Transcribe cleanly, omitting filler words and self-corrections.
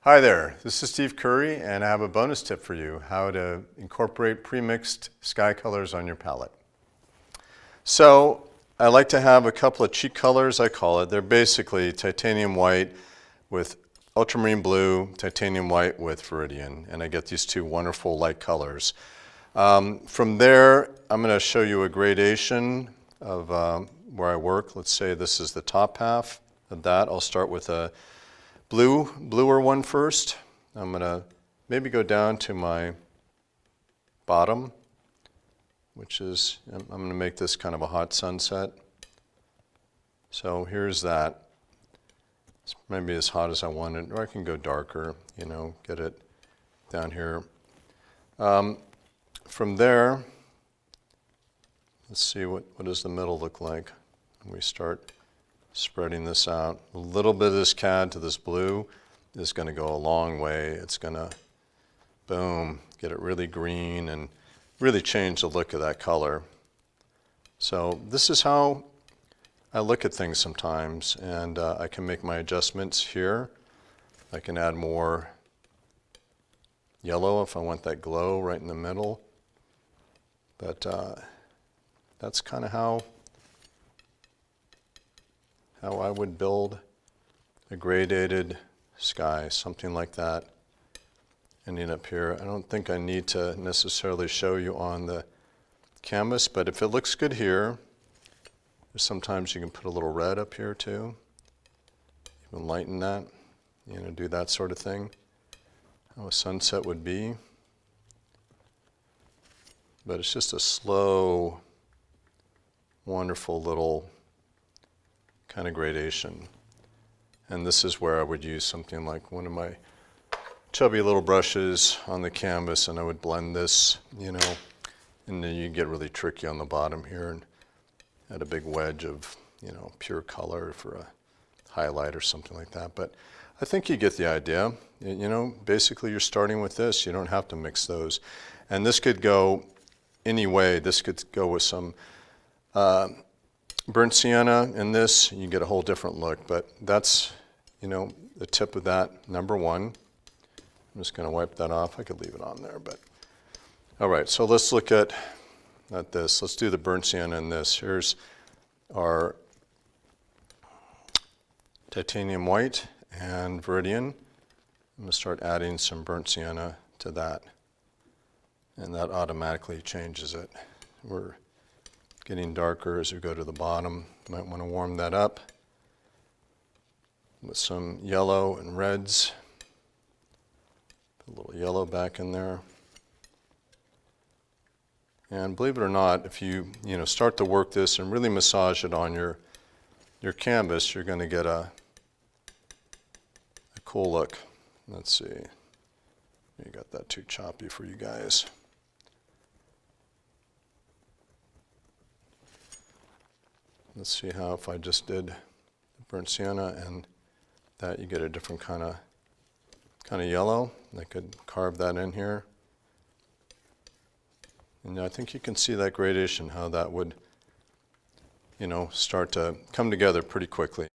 Hi there, this is Steve Curry and I have a bonus tip for you, how to incorporate pre-mixed sky colors on your palette. So I like to have a couple of cheek colors, I call it. They're basically titanium white with ultramarine blue, titanium white with Viridian, and I get these two wonderful light colors. From there, I'm going to show you a gradation of where I work. Let's say this is the top half of that. I'll start with a bluer one first. I'm going to maybe go down to my bottom, which is, I'm going to make this kind of a hot sunset. So here's that. It's maybe as hot as I want it, or I can go darker, you know, get it down here. From there, let's see what does the middle look like. We start spreading this out. A little bit of this cad to this blue is going to go a long way. It's going to, boom, get it really green and really change the look of that color. So this is how I look at things sometimes, and I can make my adjustments here. I can add more yellow if I want that glow right in the middle. But that's kind of how I would build a gradated sky, something like that, ending up here. I don't think I need to necessarily show you on the canvas, but if it looks good here, sometimes you can put a little red up here too, even lighten that, you know, do that sort of thing, how a sunset would be. But it's just a slow, wonderful little kind of gradation. And this is where I would use something like one of my chubby little brushes on the canvas, and I would blend this, you know, and then you get really tricky on the bottom here and add a big wedge of, you know, pure color for a highlight or something like that. But I think you get the idea. You know, basically you're starting with this. You don't have to mix those. And this could go any way. This could go with some burnt sienna in this, you get a whole different look, but that's, you know, the tip of that, number one. I'm just going to wipe that off. I could leave it on there, but all right, so let's look at this. Let's do the burnt sienna in this. Here's our titanium white and Viridian. I'm going to start adding some burnt sienna to that, and that automatically changes it. We're getting darker as we go to the bottom. Might want to warm that up with some yellow and reds. Put a little yellow back in there. And believe it or not, if you start to work this and really massage it on your canvas, you're going to get a cool look. Let's see. You got that too choppy for you guys. Let's see how if I just did burnt sienna and that, you get a different kind of yellow. I could carve that in here. And I think you can see that gradation, how that would, you know, start to come together pretty quickly.